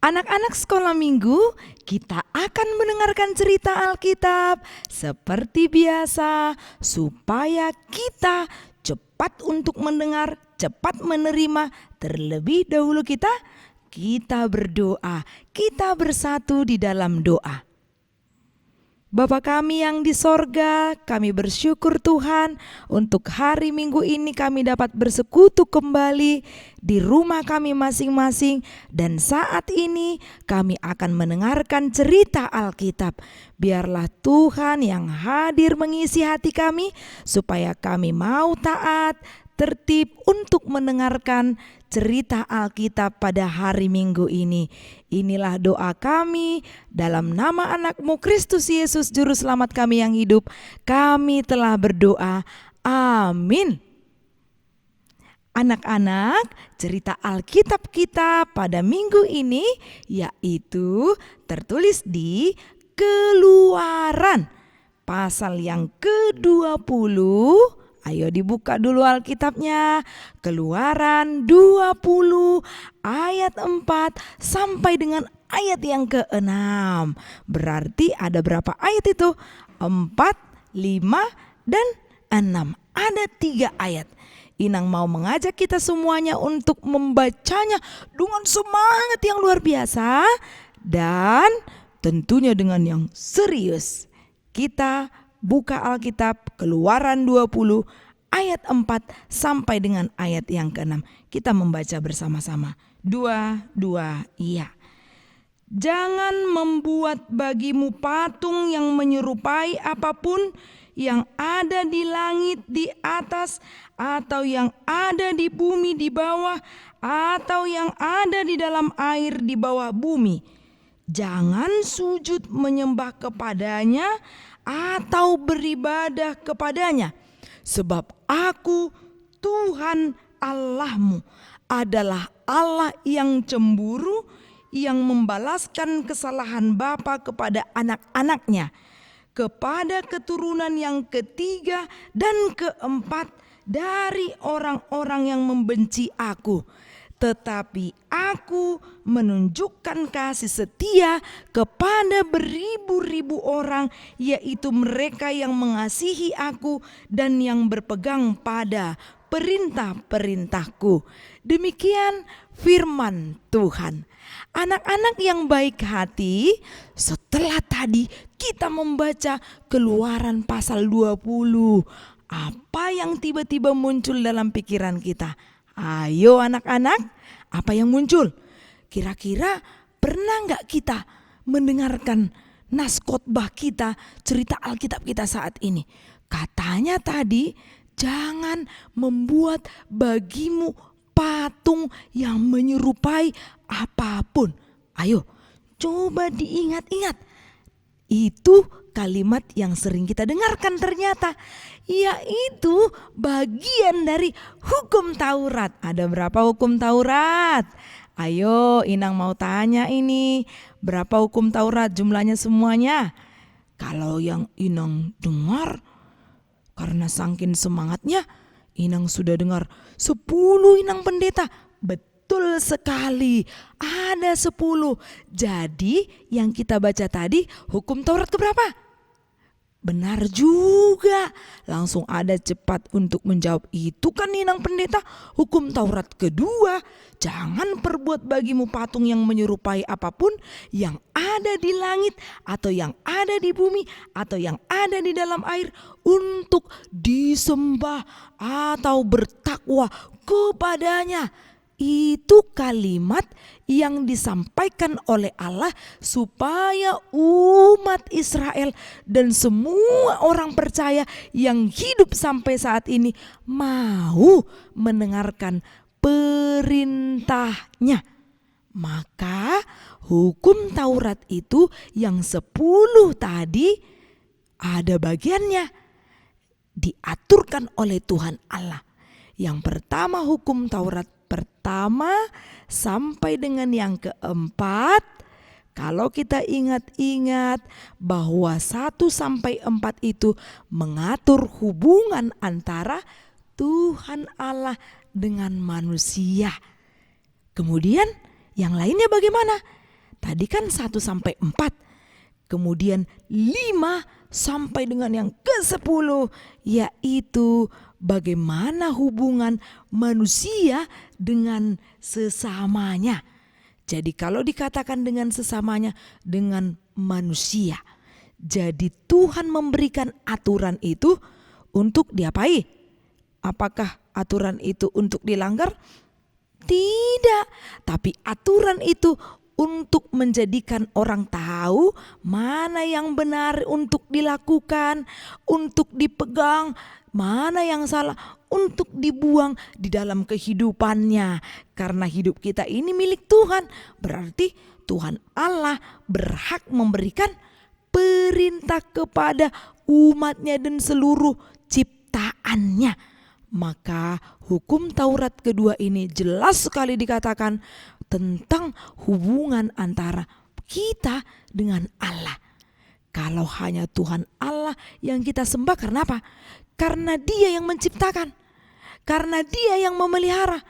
Anak-anak sekolah minggu, kita akan mendengarkan cerita Alkitab seperti biasa supaya kita cepat untuk mendengar, cepat menerima. Terlebih dahulu kita berdoa, kita bersatu di dalam doa. Bapa kami yang di sorga, kami bersyukur Tuhan untuk hari Minggu ini kami dapat bersekutu kembali di rumah kami masing-masing. Dan saat ini kami akan mendengarkan cerita Alkitab. Biarlah Tuhan yang hadir mengisi hati kami supaya kami mau taat, tertib untuk mendengarkan cerita Alkitab pada hari Minggu ini. Inilah doa kami dalam nama anak-Mu Kristus Yesus Juru Selamat kami yang hidup. Kami telah berdoa. Amin. Anak-anak, cerita Alkitab kita pada minggu ini yaitu tertulis di Keluaran pasal yang ke-20. Ayo dibuka dulu Alkitabnya. Keluaran 20 ayat 4 sampai dengan ayat yang ke-6. Berarti ada berapa ayat itu? 4, 5, dan 6. Ada 3 ayat. Inang mau mengajak kita semuanya untuk membacanya dengan semangat yang luar biasa dan tentunya dengan yang serius. Kita buka Alkitab Keluaran 20 ayat 4 sampai dengan ayat yang ke-6. Kita membaca bersama-sama. 2, iya. Jangan membuat bagimu patung yang menyerupai apapun yang ada di langit di atas, atau yang ada di bumi di bawah, atau yang ada di dalam air di bawah bumi. Jangan sujud menyembah kepadanya atau beribadah kepadanya, sebab aku Tuhan Allahmu adalah Allah yang cemburu, yang membalaskan kesalahan bapa kepada anak-anaknya, kepada keturunan yang ketiga dan keempat dari orang-orang yang membenci aku. Tetapi aku menunjukkan kasih setia kepada beribu-ribu orang, yaitu mereka yang mengasihi aku dan yang berpegang pada perintah-perintahku. Demikian firman Tuhan. Anak-anak yang baik hati, setelah tadi kita membaca Keluaran pasal 20, apa yang tiba-tiba muncul dalam pikiran kita? Ayo anak-anak, apa yang muncul? Kira-kira pernah gak kita mendengarkan nas khotbah kita, cerita Alkitab kita saat ini? Katanya tadi, jangan membuat bagimu patung yang menyerupai apapun. Ayo, coba diingat-ingat. Itu kalimat yang sering kita dengarkan ternyata, yaitu bagian dari hukum Taurat. Ada berapa hukum Taurat? Ayo, Inang mau tanya ini, berapa hukum Taurat jumlahnya semuanya? Kalau yang Inang dengar, karena saking semangatnya, Inang sudah dengar 10 Inang pendeta. Betul sekali, ada 10. Jadi yang kita baca tadi hukum Taurat keberapa? Benar juga. Langsung ada cepat untuk menjawab. Itu kan Inang pendeta hukum Taurat kedua. Jangan perbuat bagimu patung yang menyerupai apapun yang ada di langit, atau yang ada di bumi, atau yang ada di dalam air, untuk disembah atau bertakwa kepadanya. Itu kalimat yang disampaikan oleh Allah supaya umat Israel dan semua orang percaya yang hidup sampai saat ini mau mendengarkan perintahnya. Maka hukum Taurat itu yang 10 tadi ada bagiannya, diaturkan oleh Tuhan Allah. Yang pertama hukum Taurat pertama sampai dengan yang keempat. Kalau kita ingat-ingat bahwa 1 sampai 4 itu mengatur hubungan antara Tuhan Allah dengan manusia. Kemudian yang lainnya bagaimana? Tadi kan 1-4. Kemudian 5 sampai dengan yang ke-10, yaitu bagaimana hubungan manusia dengan sesamanya. Jadi kalau dikatakan dengan sesamanya, dengan manusia. Jadi Tuhan memberikan aturan itu untuk diapai? Apakah aturan itu untuk dilanggar? Tidak, tapi aturan itu untuk menjadikan orang tahu mana yang benar untuk dilakukan, untuk dipegang, mana yang salah untuk dibuang di dalam kehidupannya. Karena hidup kita ini milik Tuhan, berarti Tuhan Allah berhak memberikan perintah kepada umatnya dan seluruh ciptaannya. Maka hukum Taurat kedua ini jelas sekali dikatakan tentang hubungan antara kita dengan Allah. Kalau hanya Tuhan Allah yang kita sembah, karena apa? Karena Dia yang menciptakan, karena Dia yang memelihara,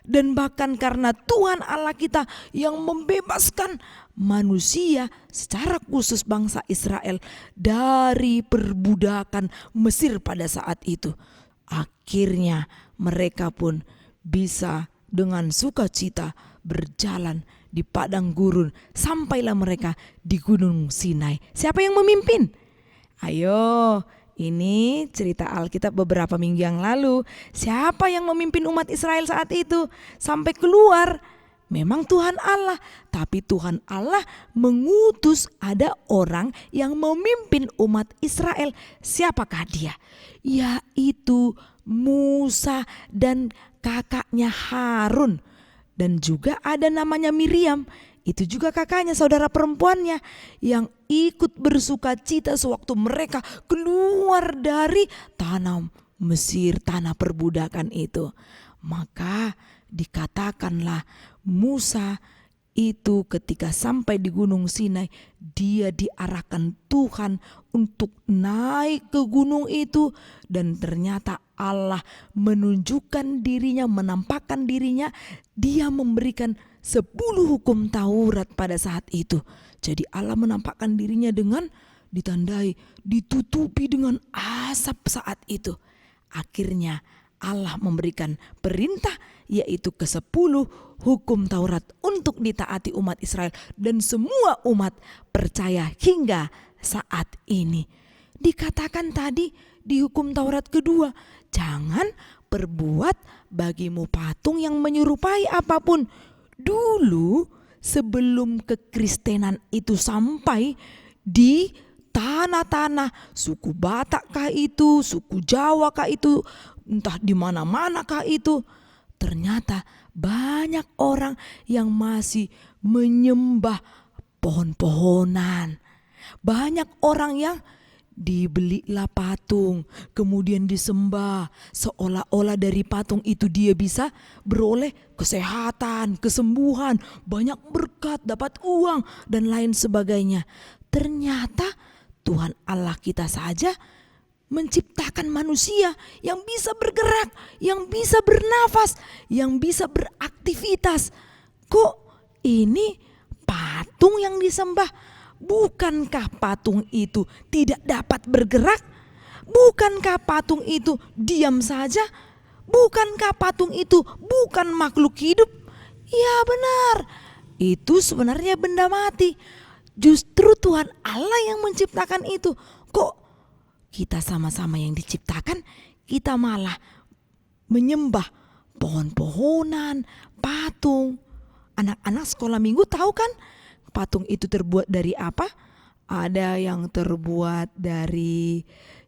dan bahkan karena Tuhan Allah kita yang membebaskan manusia, secara khusus bangsa Israel, dari perbudakan Mesir pada saat itu. Akhirnya mereka pun bisa dengan sukacita berjalan di padang gurun, sampailah mereka di Gunung Sinai. Siapa yang memimpin? Ayo, ini cerita Alkitab beberapa minggu yang lalu. Siapa yang memimpin umat Israel saat itu sampai keluar? Memang Tuhan Allah, tapi Tuhan Allah mengutus ada orang yang memimpin umat Israel. Siapakah dia? Yaitu Musa dan kakaknya Harun. Dan juga ada namanya Miriam, itu juga kakaknya, saudara perempuannya, yang ikut bersuka cita sewaktu mereka keluar dari tanah Mesir, tanah perbudakan itu. Maka dikatakanlah Musa itu ketika sampai di Gunung Sinai, dia diarahkan Tuhan untuk naik ke gunung itu, dan ternyata Allah menunjukkan dirinya, menampakkan dirinya. Dia memberikan 10 hukum Taurat pada saat itu. Jadi Allah menampakkan dirinya dengan ditandai, ditutupi dengan asap saat itu. Akhirnya Allah memberikan perintah, yaitu ke-10 hukum Taurat untuk ditaati umat Israel, dan semua umat percaya hingga saat ini. Dikatakan tadi di hukum Taurat kedua, jangan perbuat bagimu patung yang menyerupai apapun. Dulu sebelum kekristenan itu sampai di tanah-tanah suku Batak kah itu, suku Jawa kah itu, entah di mana-mana kah itu, ternyata banyak orang yang masih menyembah pohon-pohonan. Banyak orang yang dibelilah patung, kemudian disembah, seolah-olah dari patung itu dia bisa beroleh kesehatan, kesembuhan, banyak berkat, dapat uang, dan lain sebagainya. Ternyata Tuhan Allah kita saja menciptakan manusia yang bisa bergerak, yang bisa bernafas, yang bisa beraktivitas. Kok ini patung yang disembah? Bukankah patung itu tidak dapat bergerak? Bukankah patung itu diam saja? Bukankah patung itu bukan makhluk hidup? Ya benar, itu sebenarnya benda mati. Justru Tuhan Allah yang menciptakan itu. Kok kita sama-sama yang diciptakan, kita malah menyembah pohon-pohonan, patung. Anak-anak sekolah minggu tahu kan patung itu terbuat dari apa? Ada yang terbuat dari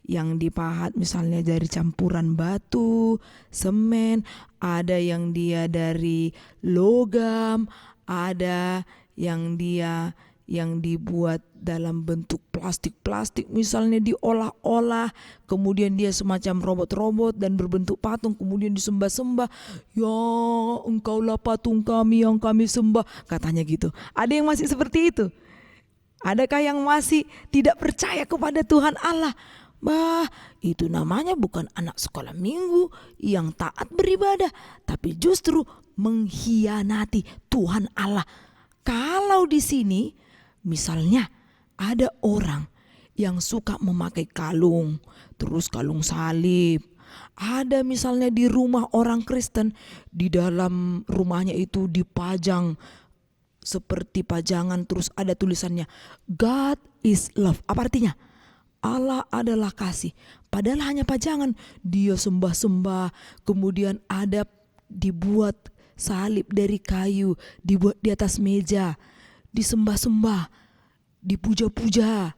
yang dipahat misalnya dari campuran batu, semen, ada yang dia dari logam, ada yang dia yang dibuat dalam bentuk plastik-plastik, misalnya diolah-olah, kemudian dia semacam robot-robot dan berbentuk patung, kemudian disembah-sembah. Ya, engkaulah patung kami yang kami sembah, katanya gitu. Ada yang masih seperti itu? Adakah yang masih tidak percaya kepada Tuhan Allah? Bah, itu namanya bukan anak sekolah minggu yang taat beribadah, tapi justru mengkhianati Tuhan Allah. Kalau di sini misalnya ada orang yang suka memakai kalung, terus kalung salib. Ada misalnya di rumah orang Kristen, di dalam rumahnya itu dipajang seperti pajangan, terus ada tulisannya God is love. Apa artinya? Allah adalah kasih. Padahal hanya pajangan. Dia sembah-sembah, kemudian ada dibuat salib dari kayu, dibuat di atas meja, disembah-sembah, dipuja-puja.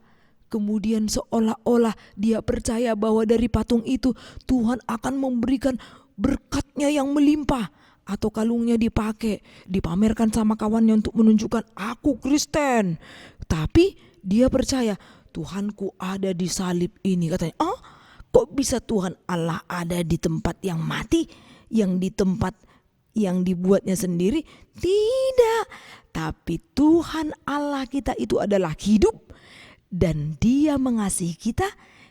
Kemudian seolah-olah dia percaya bahwa dari patung itu Tuhan akan memberikan berkatnya yang melimpah. Atau kalungnya dipakai, dipamerkan sama kawannya untuk menunjukkan aku Kristen. Tapi dia percaya Tuhanku ada di salib ini. Katanya, kok bisa Tuhan Allah ada di tempat yang mati, yang di tempat yang dibuatnya sendiri? Tidak. Tapi Tuhan Allah kita itu adalah hidup. Dan Dia mengasihi kita,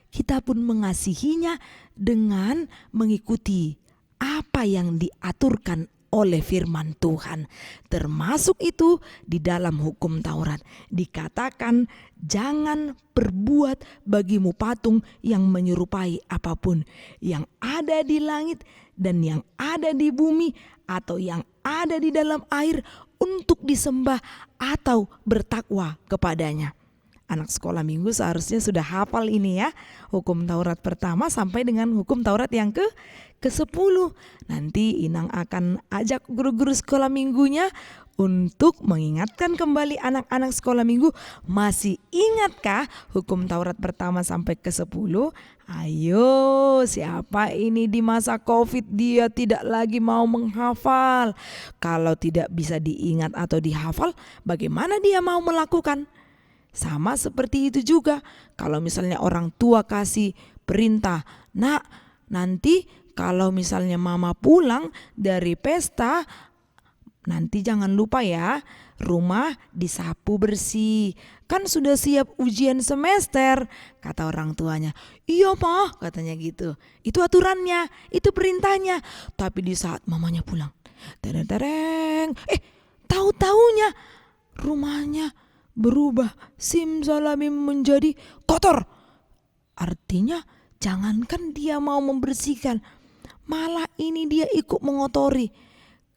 kita pun mengasihinya dengan mengikuti apa yang diaturkan oleh firman Tuhan. Termasuk itu di dalam hukum Taurat dikatakan jangan perbuat bagimu patung yang menyerupai apapun yang ada di langit dan yang ada di bumi atau yang ada di dalam air untuk disembah atau bertakwa kepadanya. Anak sekolah minggu seharusnya sudah hafal ini ya, hukum Taurat pertama sampai dengan hukum Taurat yang ke-10. Nanti Inang akan ajak guru-guru sekolah minggunya untuk mengingatkan kembali anak-anak sekolah minggu. Masih ingatkah hukum Taurat pertama sampai ke-10? Ayo, siapa ini di masa COVID dia tidak lagi mau menghafal? Kalau tidak bisa diingat atau dihafal, bagaimana dia mau melakukan? Sama seperti itu juga kalau misalnya orang tua kasih perintah, nak nanti kalau misalnya mama pulang dari pesta, nanti jangan lupa ya rumah disapu bersih. Kan sudah siap ujian semester, kata orang tuanya. Iya mah, katanya gitu. Itu aturannya, itu perintahnya. Tapi di saat mamanya pulang, tereng, tahu-taunya rumahnya berubah simsalabim menjadi kotor. Artinya jangankan dia mau membersihkan, malah ini dia ikut mengotori.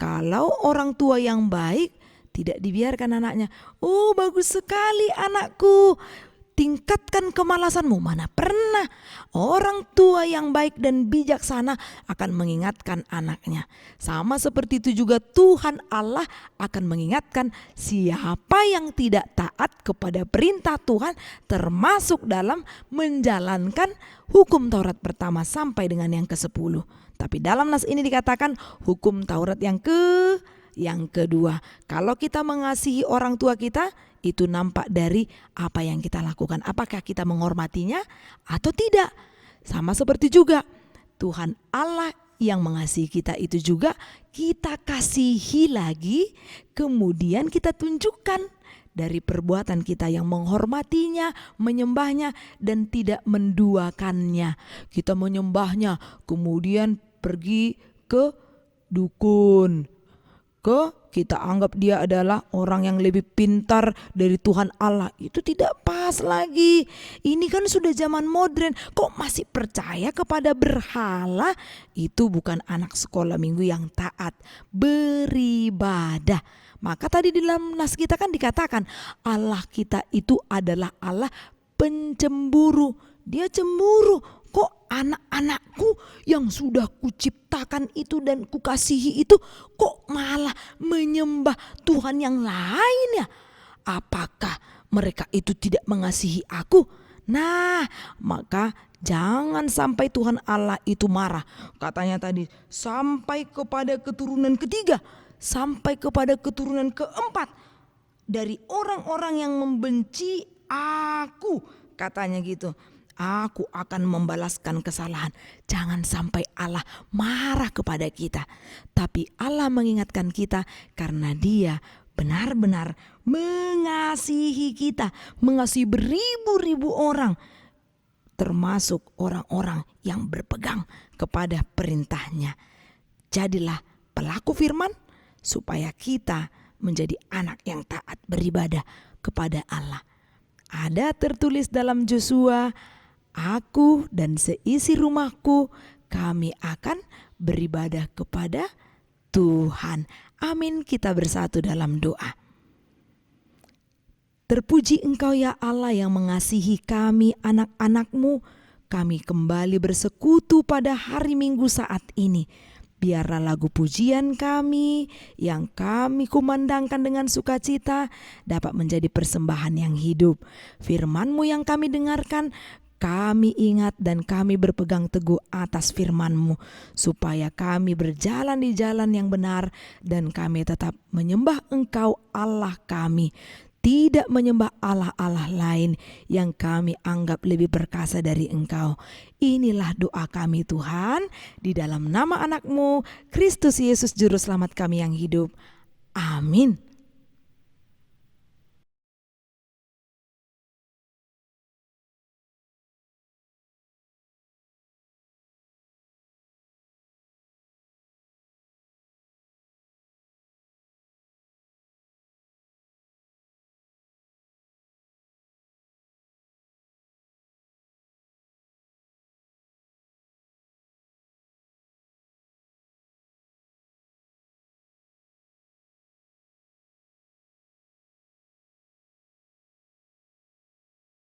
Kalau orang tua yang baik tidak dibiarkan anaknya, oh bagus sekali anakku, tingkatkan kemalasanmu. Mana pernah orang tua yang baik dan bijaksana akan mengingatkan anaknya. Sama seperti itu juga Tuhan Allah akan mengingatkan siapa yang tidak taat kepada perintah Tuhan, termasuk dalam menjalankan hukum Taurat pertama sampai dengan yang ke-10. Tapi dalam nas ini dikatakan hukum Taurat yang kedua. Kalau kita mengasihi orang tua kita, itu nampak dari apa yang kita lakukan. Apakah kita menghormatinya atau tidak? Sama seperti juga Tuhan Allah yang mengasihi kita itu juga kita kasihi lagi, kemudian kita tunjukkan dari perbuatan kita yang menghormatinya, menyembahnya dan tidak menduakannya. Kita menyembahnya kemudian pergi ke dukun, kita anggap dia adalah orang yang lebih pintar dari Tuhan Allah. Itu tidak pas lagi. Ini kan sudah zaman modern, kok masih percaya kepada berhala? Itu bukan anak sekolah minggu yang taat beribadah. Maka tadi di dalam nas kita kan dikatakan Allah kita itu adalah Allah pencemburu. Dia cemburu. Kok anak-anakku yang sudah kuciptakan itu dan kukasihi itu kok malah menyembah Tuhan yang lain ya? Apakah mereka itu tidak mengasihi aku? Nah, maka jangan sampai Tuhan Allah itu marah. Katanya tadi sampai kepada keturunan ketiga, sampai kepada keturunan keempat dari orang-orang yang membenci aku, katanya gitu. Aku akan membalaskan kesalahan. Jangan sampai Allah marah kepada kita. Tapi Allah mengingatkan kita karena Dia benar-benar mengasihi kita. Mengasihi beribu-ribu orang. Termasuk orang-orang yang berpegang kepada perintahnya. Jadilah pelaku firman supaya kita menjadi anak yang taat. beribadah kepada Allah. Ada tertulis dalam Yosua, aku dan seisi rumahku kami akan beribadah kepada Tuhan. Amin. Kita bersatu dalam doa. Terpuji Engkau ya Allah yang mengasihi kami anak-anak-Mu. Kami kembali bersekutu pada hari Minggu saat ini. Biarlah lagu pujian kami yang kami kumandangkan dengan sukacita dapat menjadi persembahan yang hidup. Firman-Mu yang kami dengarkan, kami ingat dan kami berpegang teguh atas firman-Mu, supaya kami berjalan di jalan yang benar dan kami tetap menyembah Engkau Allah kami, tidak menyembah Allah-Allah lain yang kami anggap lebih perkasa dari Engkau. Inilah doa kami Tuhan, di dalam nama anak-Mu, Kristus Yesus Juru Selamat kami yang hidup. Amin.